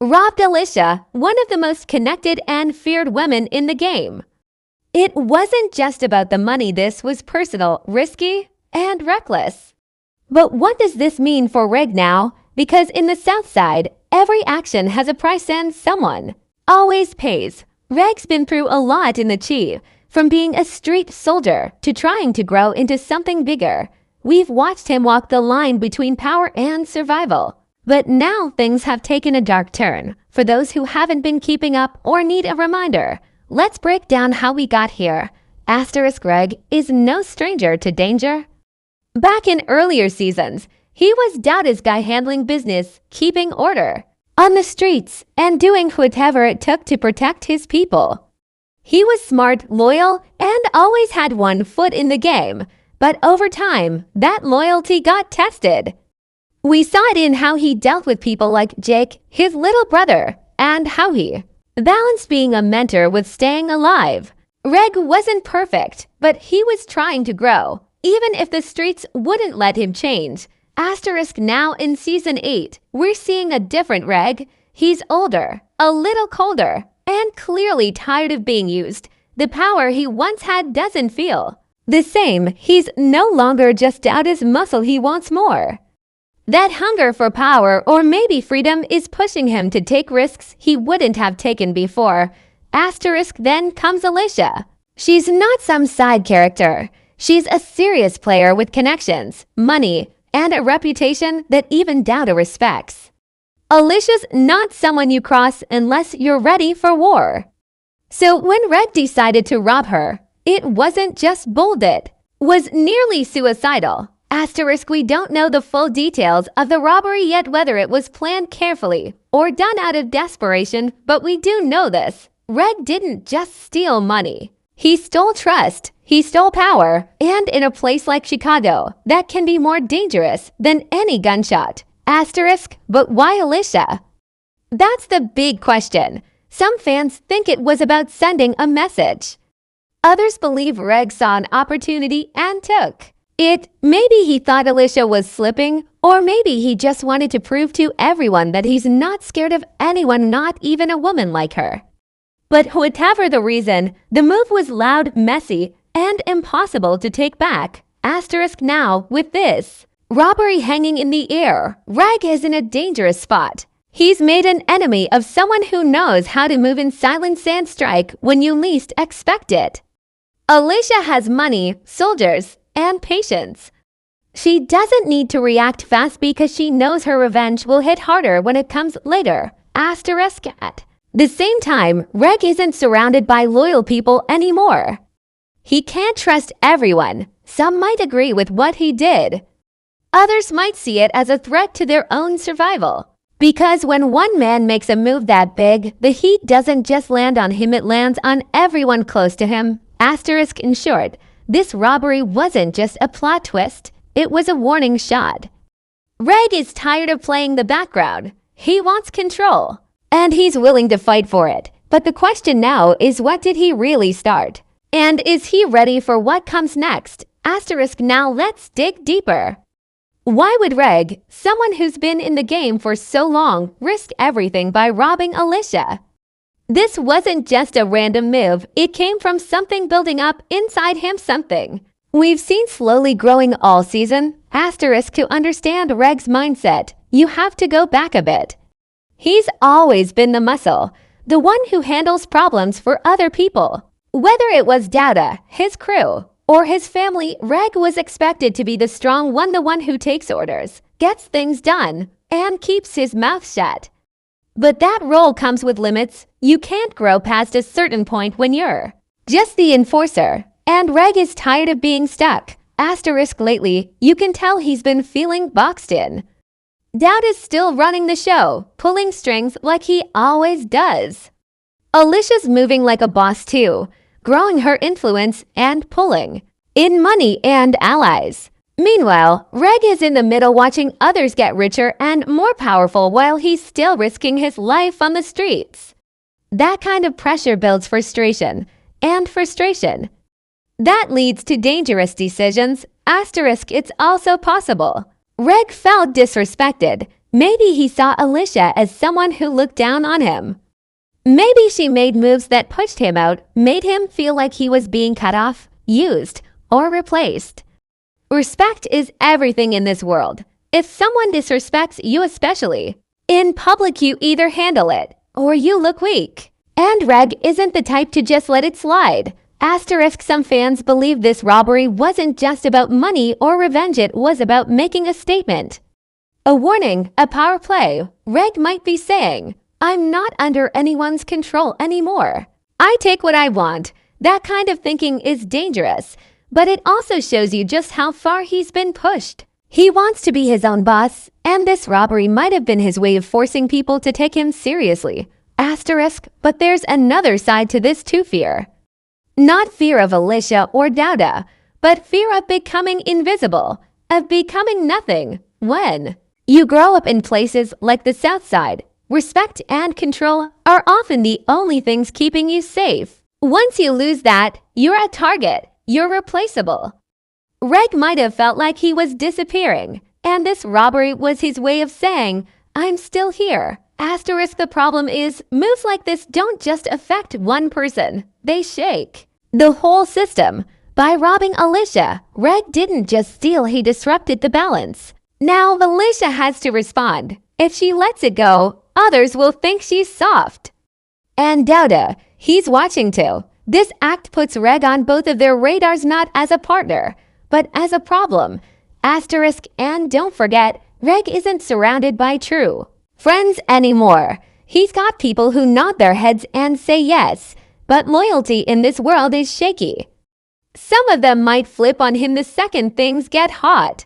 robbed Alicia, one of the most connected and feared women in the game. It wasn't just about the money. This was personal, risky, and reckless. But what does this mean for Regg now? Because in the South Side, every action has a price and someone always pays. Regg's been through a lot in the Chi, from being a street soldier to trying to grow into something bigger. We've watched him walk the line between power and survival. But now things have taken a dark turn. For those who haven't been keeping up or need a reminder, let's break down how we got here. Regg is no stranger to danger. Back in earlier seasons, he was Douda's guy handling business, keeping order on the streets, and doing whatever it took to protect his people. He was smart, loyal, and always had one foot in the game. But over time, that loyalty got tested. We saw it in how he dealt with people like Jake, his little brother, and how he balanced being a mentor with staying alive. Regg wasn't perfect, but he was trying to grow, even if the streets wouldn't let him change. Now in Season 8, we're seeing a different Regg. He's older, a little colder, and clearly tired of being used. The power he once had doesn't feel the same. He's no longer just out his muscle, he wants more. That hunger for power or maybe freedom is pushing him to take risks he wouldn't have taken before. Then comes Alicia. She's not some side character. She's a serious player with connections, money, and a reputation that even Douda respects. Alicia's not someone you cross unless you're ready for war. So when Regg decided to rob her, it wasn't just bold, it was nearly suicidal. We don't know the full details of the robbery yet, whether it was planned carefully or done out of desperation, but we do know this. Regg didn't just steal money. He stole trust, he stole power, and in a place like Chicago, that can be more dangerous than any gunshot. But why Alicia? That's the big question. Some fans think it was about sending a message. Others believe Regg saw an opportunity and took it. Maybe he thought Alicia was slipping, or maybe he just wanted to prove to everyone that he's not scared of anyone, not even a woman like her. But whatever the reason, the move was loud, messy, and impossible to take back. Now, with this robbery hanging in the air, Regg is in a dangerous spot. He's made an enemy of someone who knows how to move in silence and strike when you least expect it. Alicia has money, soldiers, and patience. She doesn't need to react fast because she knows her revenge will hit harder when it comes later. At the same time, Regg isn't surrounded by loyal people anymore. He can't trust everyone. Some might agree with what he did. Others might see it as a threat to their own survival. Because when one man makes a move that big, the heat doesn't just land on him, it lands on everyone close to him. In short, this robbery wasn't just a plot twist, it was a warning shot. Regg is tired of playing the background. He wants control, and he's willing to fight for it. But the question now is, what did he really start? And is he ready for what comes next? Now let's dig deeper. Why would Regg, someone who's been in the game for so long, risk everything by robbing Alicia? This wasn't just a random move, it came from something building up inside him, something we've seen slowly growing all season. To understand Regg's mindset, you have to go back a bit. He's always been the muscle, the one who handles problems for other people. Whether it was Douda, his crew, or his family, Regg was expected to be the strong one, the one who takes orders, gets things done, and keeps his mouth shut. But that role comes with limits. You can't grow past a certain point when you're just the enforcer. And Regg is tired of being stuck. Lately, you can tell he's been feeling boxed in. Douda's still running the show, pulling strings like he always does. Alicia's moving like a boss too, growing her influence and pulling in money and allies. Meanwhile, Regg is in the middle, watching others get richer and more powerful while he's still risking his life on the streets. That kind of pressure builds frustration, and frustration that leads to dangerous decisions. It's also possible Regg felt disrespected. Maybe he saw Alicia as someone who looked down on him. Maybe she made moves that pushed him out, made him feel like he was being cut off, used, or replaced. Respect is everything in this world. If someone disrespects you especially, in public you either handle it, or you look weak. And Regg isn't the type to just let it slide. Asterisk, some fans believe this robbery wasn't just about money or revenge, it was about making a statement. A warning, a power play. Regg might be saying, I'm not under anyone's control anymore. I take what I want. That kind of thinking is dangerous, but it also shows you just how far he's been pushed. He wants to be his own boss, and this robbery might have been his way of forcing people to take him seriously. Asterisk, but there's another side to this too, fear. Not fear of Alicia or Douda, but fear of becoming invisible, of becoming nothing. When you grow up in places like the South Side, respect and control are often the only things keeping you safe. Once you lose that, you're a target. You're replaceable. Regg might have felt like he was disappearing, and this robbery was his way of saying, I'm still here. Asterisk, the problem is, moves like this don't just affect one person. They shake the whole system. By robbing Alicia, Regg didn't just steal, he disrupted the balance. Now Alicia has to respond. If she lets it go, others will think she's soft. And Douda, he's watching too. This act puts Regg on both of their radars, not as a partner, but as a problem. Asterisk, and don't forget, Regg isn't surrounded by true friends anymore. He's got people who nod their heads and say yes, but loyalty in this world is shaky. Some of them might flip on him the second things get hot.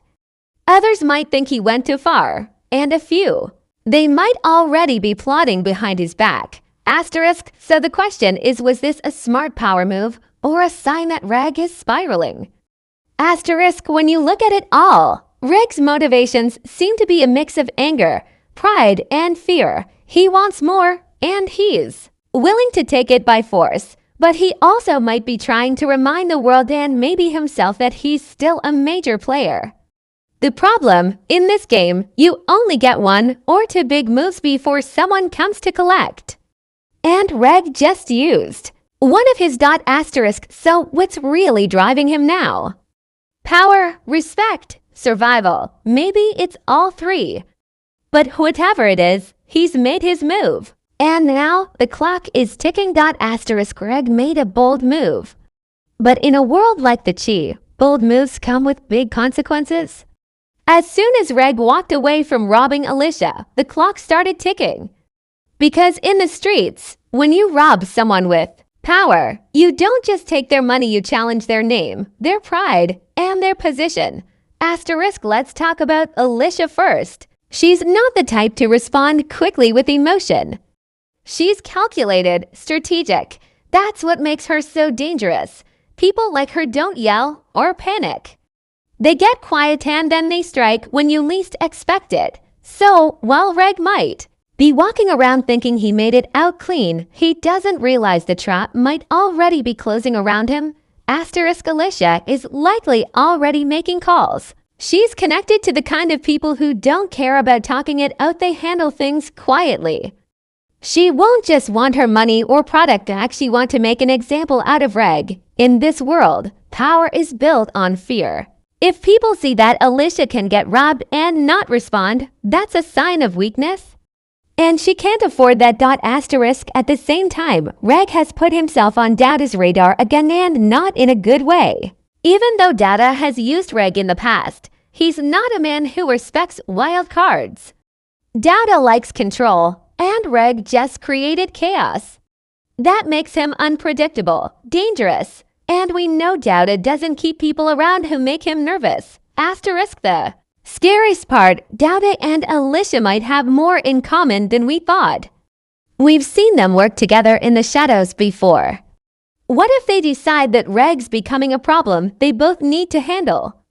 Others might think he went too far, and a few, they might already be plotting behind his back. Asterisk, so the question is, was this a smart power move or a sign that Regg is spiraling? Asterisk, when you look at it all, Regg's motivations seem to be a mix of anger, pride, and fear. He wants more, and he's willing to take it by force. But he also might be trying to remind the world and maybe himself that he's still a major player. The problem, in this game, you only get one or two big moves before someone comes to collect. And Regg just used one of his asterisk, so what's really driving him now? Power, respect, survival. Maybe it's all three. But whatever it is, he's made his move. And now the clock is ticking. Asterisk, Regg made a bold move. But in a world like the Chi, bold moves come with big consequences. As soon as Regg walked away from robbing Alicia, the clock started ticking. Because in the streets, when you rob someone with power, you don't just take their money, you challenge their name, their pride, and their position. Asterisk, let's talk about Alicia first. She's not the type to respond quickly with emotion. She's calculated, strategic. That's what makes her so dangerous. People like her don't yell or panic. They get quiet and then they strike when you least expect it. So, while Regg might be walking around thinking he made it out clean, he doesn't realize the trap might already be closing around him. Asterisk, Alicia is likely already making calls. She's connected to the kind of people who don't care about talking it out, they handle things quietly. She won't just want her money or product back, she wants to make an example out of Regg. In this world, power is built on fear. If people see that Alicia can get robbed and not respond, that's a sign of weakness. And she can't afford that. Asterisk, at the same time, Regg has put himself on Douda's radar again, and not in a good way. Even though Douda has used Regg in the past, he's not a man who respects wild cards. Douda likes control, and Regg just created chaos. That makes him unpredictable, dangerous, and we know Douda doesn't keep people around who make him nervous. Asterisk, the scariest part, Douda and Alicia might have more in common than we thought. We've seen them work together in the shadows before. What if they decide that Regg's becoming a problem they both need to handle?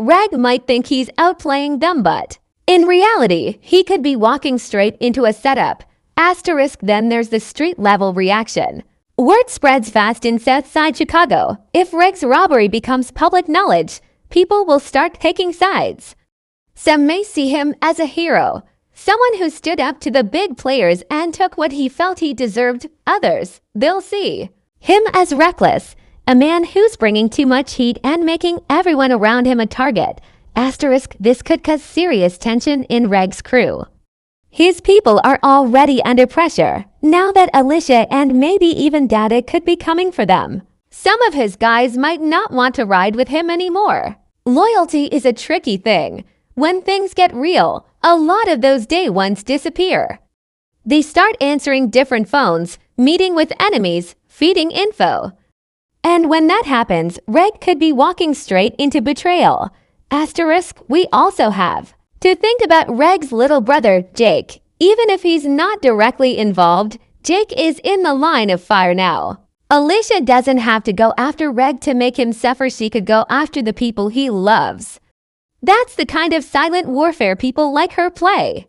Regg might think he's outplaying them, but in reality, he could be walking straight into a setup. Asterisk, then there's the street-level reaction. Word spreads fast in Southside Chicago. If Regg's robbery becomes public knowledge, people will start taking sides. Some may see him as a hero. Someone who stood up to the big players and took what he felt he deserved. Others, they'll see him as reckless, a man who's bringing too much heat and making everyone around him a target. Asterisk, this could cause serious tension in Regg's crew. His people are already under pressure, now that Alicia and maybe even Douda could be coming for them. Some of his guys might not want to ride with him anymore. Loyalty is a tricky thing. When things get real, a lot of those day ones disappear. They start answering different phones, meeting with enemies, feeding info. And when that happens, Regg could be walking straight into betrayal. Asterisk, we also have to think about Regg's little brother, Jake. Even if he's not directly involved, Jake is in the line of fire now. Alicia doesn't have to go after Regg to make him suffer. She could go after the people he loves. That's the kind of silent warfare people like her play.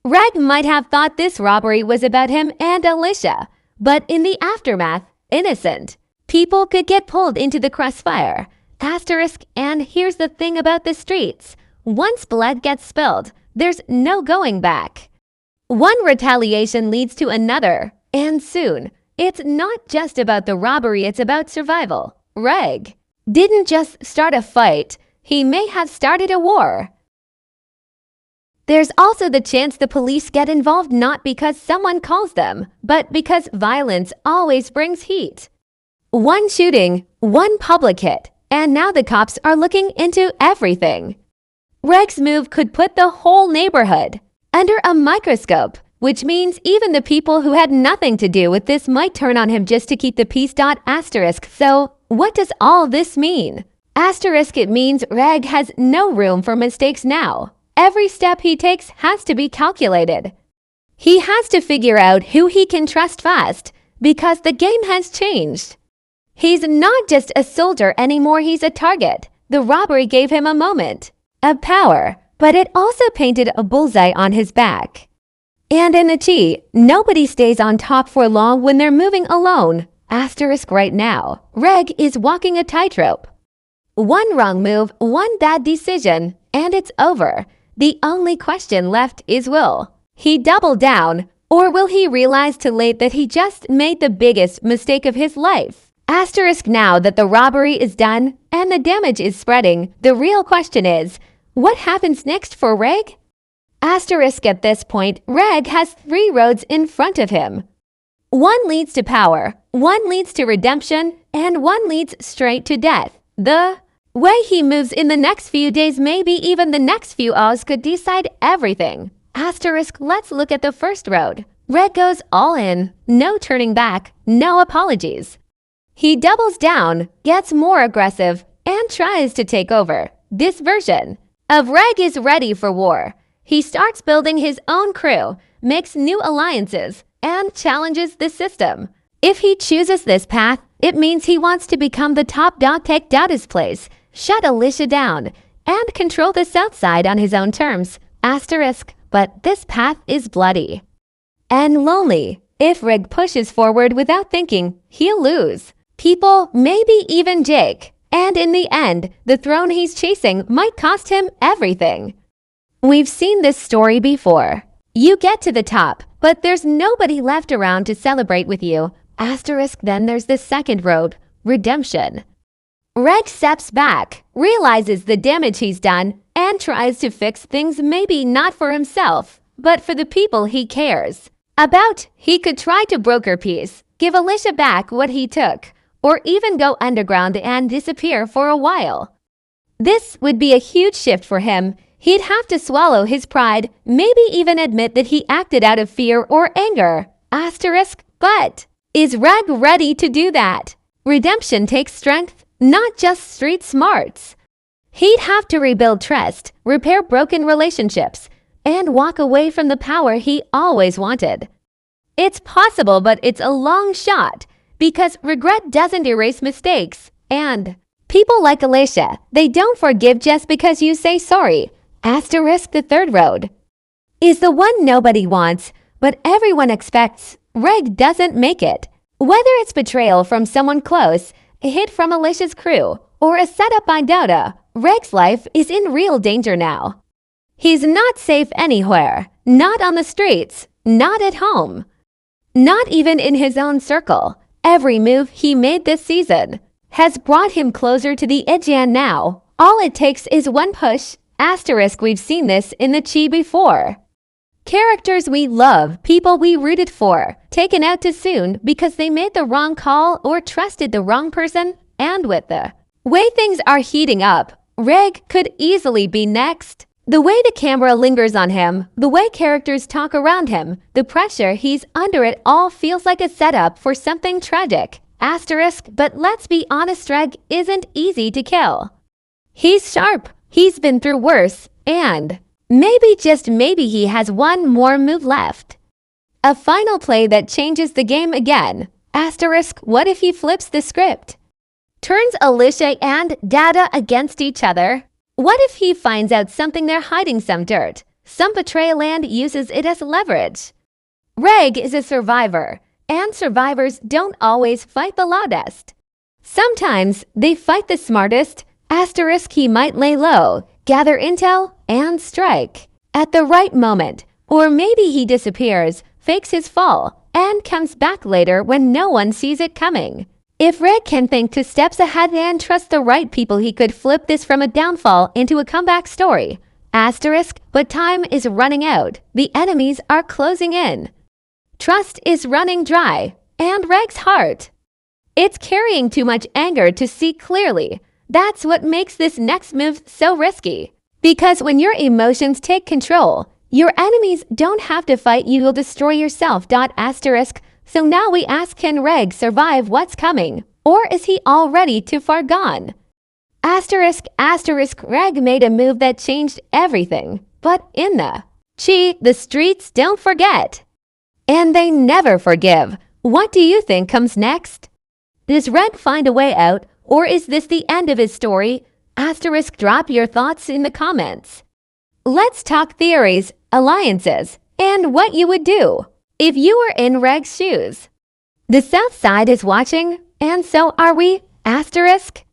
Regg might have thought this robbery was about him and Alicia, but in the aftermath, innocent people could get pulled into the crossfire. Asterisk, and here's the thing about the streets. Once blood gets spilled, there's no going back. One retaliation leads to another, and soon, it's not just about the robbery, it's about survival. Regg didn't just start a fight, he may have started a war. There's also the chance the police get involved not because someone calls them, but because violence always brings heat. One shooting, one public hit, and now the cops are looking into everything. Regg's move could put the whole neighborhood under a microscope, which means even the people who had nothing to do with this might turn on him just to keep the peace. Asterisk, so what does all this mean? Asterisk, it means Regg has no room for mistakes now. Every step he takes has to be calculated. He has to figure out who he can trust fast, because the game has changed. He's not just a soldier anymore, he's a target. The robbery gave him a moment of power, but it also painted a bullseye on his back. And in the tea, nobody stays on top for long when they're moving alone. Asterisk, right now, Regg is walking a tightrope. One wrong move, one bad decision, and it's over. The only question left is, will he double down, or will he realize too late that he just made the biggest mistake of his life? Asterisk, now that the robbery is done and the damage is spreading, the real question is, what happens next for Regg? Asterisk, at this point, Regg has 3 roads in front of him. One leads to power, one leads to redemption, and one leads straight to death. The way he moves in the next few days, maybe even the next few hours, could decide everything. Asterisk, let's look at the first road. Regg goes all in, no turning back, no apologies. He doubles down, gets more aggressive, and tries to take over. This version of Regg is ready for war. He starts building his own crew, makes new alliances, and challenges the system. If he chooses this path, it means he wants to become the top dog, take Douda's place, shut Alicia down, and control the South Side on his own terms. Asterisk, but this path is bloody and lonely. If Regg pushes forward without thinking, he'll lose people, maybe even Jake. And in the end, the throne he's chasing might cost him everything. We've seen this story before. You get to the top, but there's nobody left around to celebrate with you. Asterisk, then there's the second road, redemption. Regg steps back, realizes the damage he's done, and tries to fix things, maybe not for himself, but for the people he cares about. He could try to broker peace, give Alicia back what he took, or even go underground and disappear for a while. This would be a huge shift for him. He'd have to swallow his pride, maybe even admit that he acted out of fear or anger. Asterisk, but is Regg ready to do that? Redemption takes strength, not just street smarts. He'd have to rebuild trust, repair broken relationships, and walk away from the power he always wanted. It's possible, but it's a long shot, because regret doesn't erase mistakes, and people like Alicia, they don't forgive just because you say sorry. Asterisk, the third road is the one nobody wants, but everyone expects. Regg doesn't make it. Whether it's betrayal from someone close, a hit from Alicia's crew, or a setup by Douda, Regg's life is in real danger now. He's not safe anywhere, not on the streets, not at home, not even in his own circle. Every move he made this season has brought him closer to the edge, and now all it takes is one push. Asterisk, we've seen this in the Chi before. Characters we love, people we rooted for, taken out too soon because they made the wrong call or trusted the wrong person. And with the way things are heating up, Regg could easily be next. The way the camera lingers on him, the way characters talk around him, the pressure he's under, it all feels like a setup for something tragic. Asterisk, but let's be honest, Regg isn't easy to kill. He's sharp, he's been through worse, and maybe, just maybe, he has one more move left. A final play that changes the game again. Asterisk, what if he flips the script? Turns Alicia and Douda against each other? What if he finds out something they're hiding, some dirt, some betrayal, and uses it as leverage? Regg is a survivor, and survivors don't always fight the loudest. Sometimes they fight the smartest. Asterisk, he might lay low, gather intel, and strike at the right moment. Or maybe he disappears, fakes his fall, and comes back later when no one sees it coming. If Regg can think 2 steps ahead and trust the right people, he could flip this from a downfall into a comeback story. Asterisk, but time is running out. The enemies are closing in. Trust is running dry. And Regg's heart, it's carrying too much anger to see clearly. That's what makes this next move so risky. Because when your emotions take control, your enemies don't have to fight you, you'll destroy yourself. Asterisk, so now we ask, can Regg survive what's coming? Or is he already too far gone? Asterisk, Regg made a move that changed everything. But in the Chi, the streets don't forget. And they never forgive. What do you think comes next? Does Regg find a way out? Or is this the end of his story? Asterisk, drop your thoughts in the comments. Let's talk theories, alliances, and what you would do if you were in Regg's shoes. The South Side is watching, and so are we. Asterisk.